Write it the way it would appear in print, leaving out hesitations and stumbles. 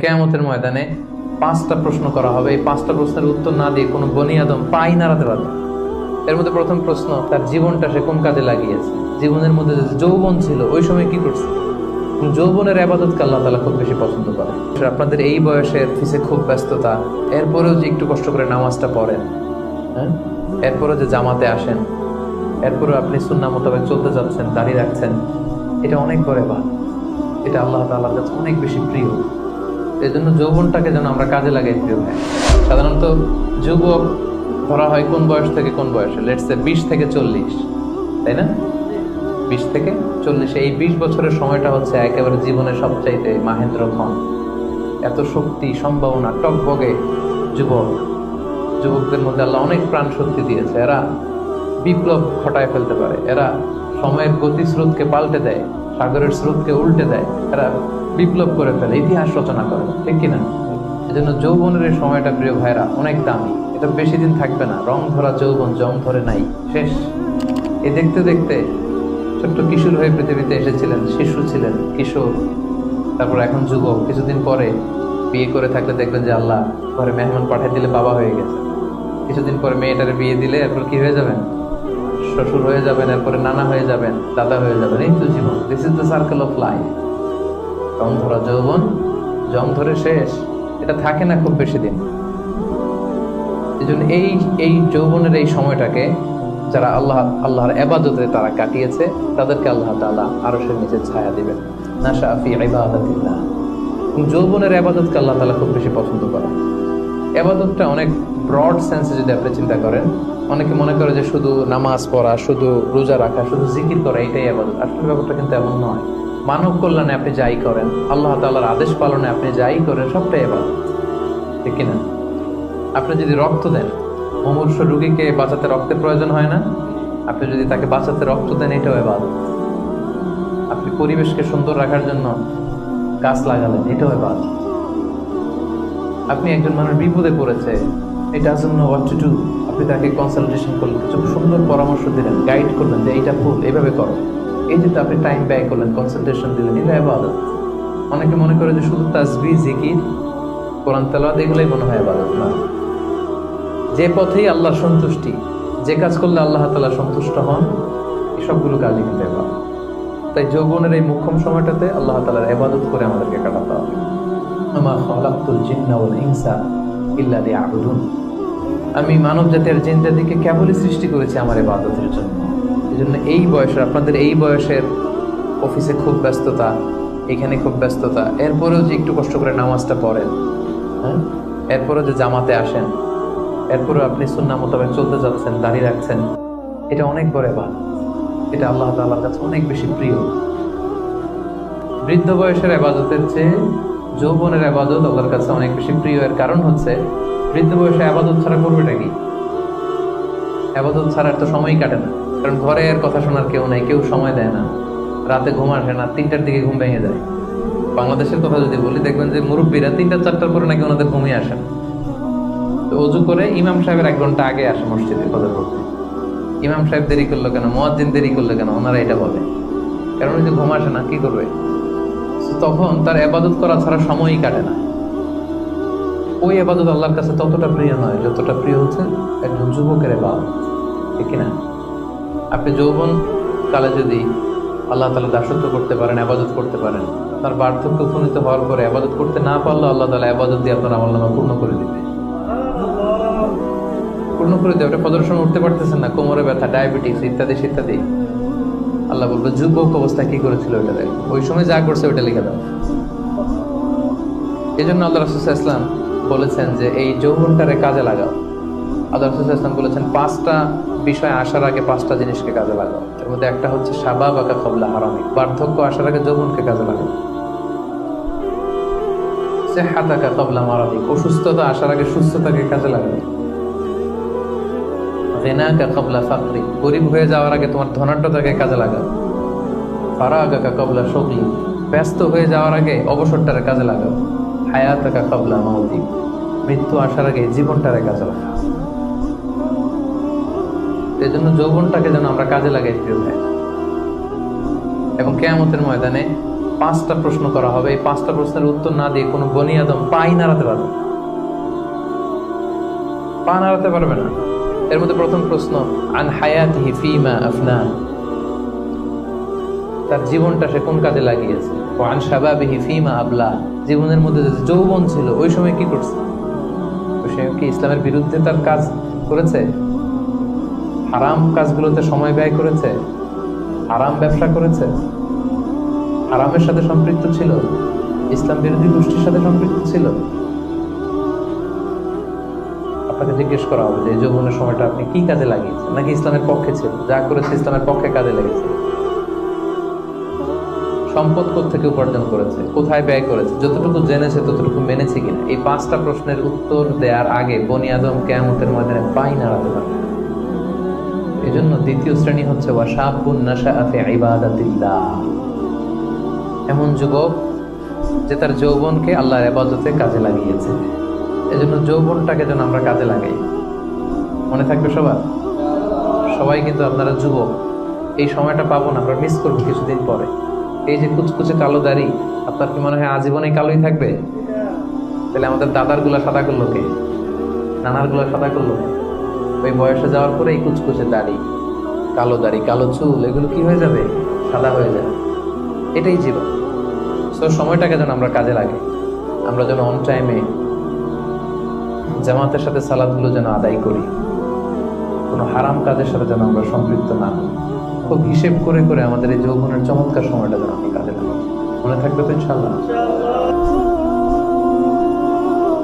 কিয়ামতের ময়দানে 5টা প্রশ্ন করা হবে। এই 5টা প্রশ্নের উত্তর না দিয়ে কোনো বনি আদম পাই নাড়াতে পারবে না। এর মধ্যে প্রথম প্রশ্ন, তার জীবনটা সে কোন কাজে লাগিয়েছে। জীবনের মধ্যে যে যৌবন ছিল ওই সময় কি করছে। যৌবনের ইবাদতকে আল্লাহ তাআলা খুব বেশি পছন্দ করে। আপনাদের এই বয়সের অফিসে খুব ব্যস্ততা, এরপরেও যে একটু কষ্ট করে নামাজটা পড়েন, হ্যাঁ, এরপরেও যে জামাতে আসেন, এরপরেও আপনি সুন্নাহ মোতাবেক চলতে যাচ্ছেন, দাঁড়িয়ে রাখছেন, এটা অনেক বড় ইবাদত। এটা আল্লাহ তাআলার কাছে অনেক বেশি প্রিয়। এই জন্য যৌবনটাকে যেন আমরা কাজে লাগাই। প্রিয় ভাই, সাধারণত যুবক ধরা হয় কোন বয়স থেকে কোন বয়সে, লেটস সে 20 থেকে 40, তাই না? 20 থেকে 40, এই 20 বছরের সময়টা হচ্ছে একেবারে জীবনের সবচাইতে মাহেন্দ্রক্ষণ। এত শক্তি, সম্ভাবনা, টকবগে যুবকদের মধ্যে আল্লাহ অনেক প্রাণ শক্তি দিয়েছে। এরা বিপ্লব ঘটায় ফেলতে পারে, এরা সময়ের গতি স্রোতকে পাল্টে দেয়, সাগরের স্রোতকে উল্টে দেয়, এরা বিপ্লব করে ফেলে, ইতিহাস রচনা করে, ঠিক কিনা? এই জন্য যৌবনের এই সময়টা প্রিয় ভাইরা অনেক দামি। এটা বেশি দিন থাকবে না। রং ধরা যৌবন জং ধরে নাই, শেষ। এ দেখতে দেখতে ছোট্ট কিশোর হয়ে পৃথিবীতে এসেছিলেন, শিশু ছিলেন, কিশোর, তারপর এখন যুবক। কিছুদিন পরে বিয়ে করে থাকলে দেখবেন যে আল্লাহ ঘরে মেহমান পাঠিয়ে দিলে বাবা হয়ে গেছে। কিছুদিন পরে মেয়েটারে বিয়ে দিলে এরপর কি হয়ে যাবেন? শ্বশুর হয়ে যাবেন, এরপরে নানা হয়ে যাবেন, দাদা হয়ে যাবেন। এই তো জীবন, this is the circle of life. রং ধরা যৌবন জং ধরে শেষ, এটা থাকে না খুব বেশি দিন। এই জন্য এই যৌবনের এই সময়টাকে যারা আল্লাহর ইবাদতে তারা কাটিয়েছে, তাদেরকে আল্লাহ তাআলা আরশের নিচে ছায়া দিবেন। নাশা ফি ইবাদাতিল্লাহ। যৌবনের ইবাদতকে আল্লাহ তাআলা খুব বেশি পছন্দ করেন। ইবাদতটা অনেক ব্রড সেন্সে যদি আপনি চিন্তা করেন, অনেকে মনে করে যে শুধু নামাজ পড়া, শুধু রোজা রাখা, শুধু জিকির করা এটাই ইবাদত। আসলে ব্যাপারটা কিন্তু এমন নয়। মানব কল্যাণে আপনি যাই করেন, আল্লাহ তাআলার আদেশ পালনে আপনি যাই করেন, সবটাই ইবাদত, ঠিক কিনা? আপনি যদি রক্ত দেন, মুমূর্ষ রোগীকে বাঁচাতে রক্তের প্রয়োজন হয় না? আপনি যদি তাকে বাঁচাতে রক্ত দেন, এটাও ইবাদত। আপনি পরিবেশকে সুন্দর রাখার জন্য গাছ লাগালেন, এটাও ইবাদত। আপনি একজন মানুষ বিপদে পড়েছে, it doesn't know what to do, আপনি তাকে কনসালটেশন করলেন, কিছু সুন্দর পরামর্শ দিলেন, গাইড করলেন যে এইটা ভুল, এইভাবে করো, এই যে আপনি টাইম ব্যয় করলেন, কনসালটেশন দিলেন, এটা ইবাদত। অনেকে মনে করে যে শুধু তাসবিহ, জিকির, কোরআন তেলাওয়াত এগুলোই মনে হয় ইবাদত। না, যে পথেই আল্লাহর সন্তুষ্টি, যে কাজ করলে আল্লাহ তাআলা সন্তুষ্ট হন, এই সবগুলো কাজই কিন্তু ইবাদত। তাই যৌবনের এই মুখ্যম সময়টাতে আল্লাহ তাআলার ইবাদত করে আমাদেরকে কাটাতে হবে। আমা খালাকতুল জিন্না ওয়াল ইনসা ইল্লা লিয়াবুদুন। আমি মানব জাতির জিন জাতিকে কেবলই সৃষ্টি করেছি আমার ইবাদতের জন্য। এই জন্য এই বয়সের, আপনাদের এই বয়সের অফিসে খুব ব্যস্ততা, এখানে খুব ব্যস্ততা, এরপরেও যে একটু কষ্ট করে নামাজটা পড়েন, হ্যাঁ, এরপরেও যে জামাতে আসেন, এরপরেও আপনি সুন্নাহ মোতাবেক চলতে যাচ্ছেন, দাঁড়িয়ে রাখছেন, এটা অনেক বড় ইবাদত। এটা আল্লাহ তাআলার কাছে অনেক বেশি প্রিয়। বৃদ্ধ বয়সের ইবাদতের চেয়ে যৌবনের ইবাদত আল্লাহর কাছে অনেক বেশি প্রিয়। এর কারণ হচ্ছে, বৃদ্ধ বয়সে ইবাদত ছাড়া করবেটা কি? ইবাদত ছাড়া তো সময়ই কাটে না। কারণ ঘরে এর কথা শোনার কেউ নাই, কেউ সময় দেয় না, রাতে ঘুম আসে না, 3টার দিকে ঘুম ভেঙে যায়। বাংলাদেশের কথা যদি বলি, দেখবেন যে মুরব্বীরা 3টা-4টার পরে নাকি ওনাদের ঘুমিয়ে আসেন। তো অজু করে ইমাম সাহেবের 1 ঘন্টা আগে আসে মসজিদে ফজর পড়তে। ইমাম সাহেব দেরি করলো কেন, মুয়াজ্জিন দেরি করলো কেন, ওনারা এটা বলে। কারণ ওই যে ঘুম আসে না, কি করবে? তখন তার ইবাদত করা ছাড়া সময়ই কাটে না। ওই ইবাদত আল্লাহর কাছে ততটা প্রিয় নয় যতটা প্রিয় হচ্ছে একজন যুবকের ইবাদত, ঠিক কিনা? আপনি যৌবন কালে যদি আল্লাহ তাআলা দাসত্ব করতে পারেন, ইবাদত করতে পারেন, তার বার্ধক্য উপনীত হওয়ার পরে ইবাদত করতে না পারলেও আল্লাহ তাআলা ইবাদত দিয়ে আপনার আমলনামা পূর্ণ করে দিবে। পূর্ণ করে দেবে। ওটা ফজরের সময় উঠতে পারতেছেন না, কোমরে ব্যথা, ডায়াবেটিস ইত্যাদি ইত্যাদি, আল্লাহ বলবে যুবক অবস্থা কি করেছিল ওইটা দেখ, ওই সময় যা করছে ওইটা লিখে দাও। এই জন্য আল্লাহ রাসূল সাল্লাল্লাহু আলাইহি ওয়াসাল্লাম বলেছেন যে এই যৌবনটারে কাজে লাগাও। আল্লাহ রাসূল সাল্লাল্লাহু আলাইহি ওয়াসাল্লাম বলেছেন 5টা বিষয় আসার আগে 5টা জিনিসকে কাজে লাগাও। এর মধ্যে একটা হচ্ছে শাবাবাকা ক্বাবলা হারামিক, বার্ধক্য আসার আগে যৌবনকে কাজে লাগাও। সিহহাতাকা ক্বাবলা মারাদিক, অসুস্থতা আসার আগে সুস্থতাকে কাজে লাগাও। গিনাকা ক্বাবলা ফাকরিক, গরীব হয়ে যাওয়ার আগে তোমার ধনাঢ্যতাকে কাজে লাগাও। ফারাগাকা ক্বাবলা শুগলি, ব্যস্ত হয়ে যাওয়ার আগে অবসরটারে কাজে লাগাও। হায়াতাকা ক্বাবলা মাউতিক, মৃত্যু আসার আগে জীবনটারে কাজে লাগাও। এই জন্য যৌবনটাকে যেন আমরা কাজে লাগাই প্রিয় ভাই। এবং কিয়ামতের ময়দানে 5টা প্রশ্ন করা হবে। এই 5টা প্রশ্নের উত্তর না দিয়ে কোনো বনি আদম পাই নাড়াতে পারবে না, পা নাড়াতে পারবে না। এর মধ্যে প্রথম প্রশ্ন, আন হায়াতিহি ফিমা আফনা, তার জীবনটা সে কোন কাজে লাগিয়েছে। ও আন শাবাবিহি ফিমা আবলা, জীবনের মধ্যে যে যৌবন ছিল ওই সময় কি করছে। সে কি ইসলামের বিরুদ্ধে তার কাজ করেছে? হারাম কাজগুলোতে সময় ব্যয় করেছে? হারাম ব্যবসা করেছে? হারামের সাথে সম্পৃক্ত ছিল? ইসলাম বিরোধী গোষ্ঠীর সাথে সম্পৃক্ত ছিল? আপনাকে জিজ্ঞেস করা হবে যে যৌবনের সময়টা আপনি কি কাজে লাগিয়েছেন, নাকি ইসলামের পক্ষে ছিল, যা করেছে ইসলামের পক্ষে কাজে লেগেছে। সম্পদ কোত্থেকে উপার্জন করেছে, কোথায় ব্যয় করেছে, যতটুকু জেনেছে ততটুকু মেনেছে কিনা। এই 5টা প্রশ্নের উত্তর দেওয়ার আগে বনি আদম কিয়ামতের ময়দানে পাই নাড়াতে পারবে। এই জন্য দ্বিতীয় শ্রেণী হচ্ছে ওয়াশাবুন নাশাআ ফি ইবাদাতিল্লাহ, এমন যুবক যে তার যৌবনকে আল্লাহর ইবাদতে কাজে লাগিয়েছে। এজন্য যৌবনটাকে যেন আমরা কাজে লাগাই। মনে থাকবে সবার, সবাই কিন্তু আপনারা যুবক, এই সময়টা পাবো না, আমরা মিস করবো কিছুদিন পরে। এই যে কুচকুচে কালো দাড়ি, আপনার কি মনে হয় আজীবনে কালোই থাকবে? তাহলে আমাদের দাদার গুলা সাদা করলো কে? নানার গুলা সাদা করলো কে? ওই বয়সে যাওয়ার পরে এই কুচকুচে দাড়ি, কালো চুল, এগুলো কি হয়ে যাবে? সাদা হয়ে যাবে। এটাই জীবন। তো সময়টাকে যেন আমরা কাজে লাগাই। আমরা যেন অন টাইমে জামাতের সাথে সালাদগুলো যেন আদায় করি, কোনো হারাম কাজের সাথে যেন আমরা সম্পৃক্ত না হই। খুব হিসেব করে করে আমাদের এই যৌবনের চমৎকার সময়টা যেন আমরা কাজে লাগাই। মনে থাকবে তো ইনশাআল্লাহ।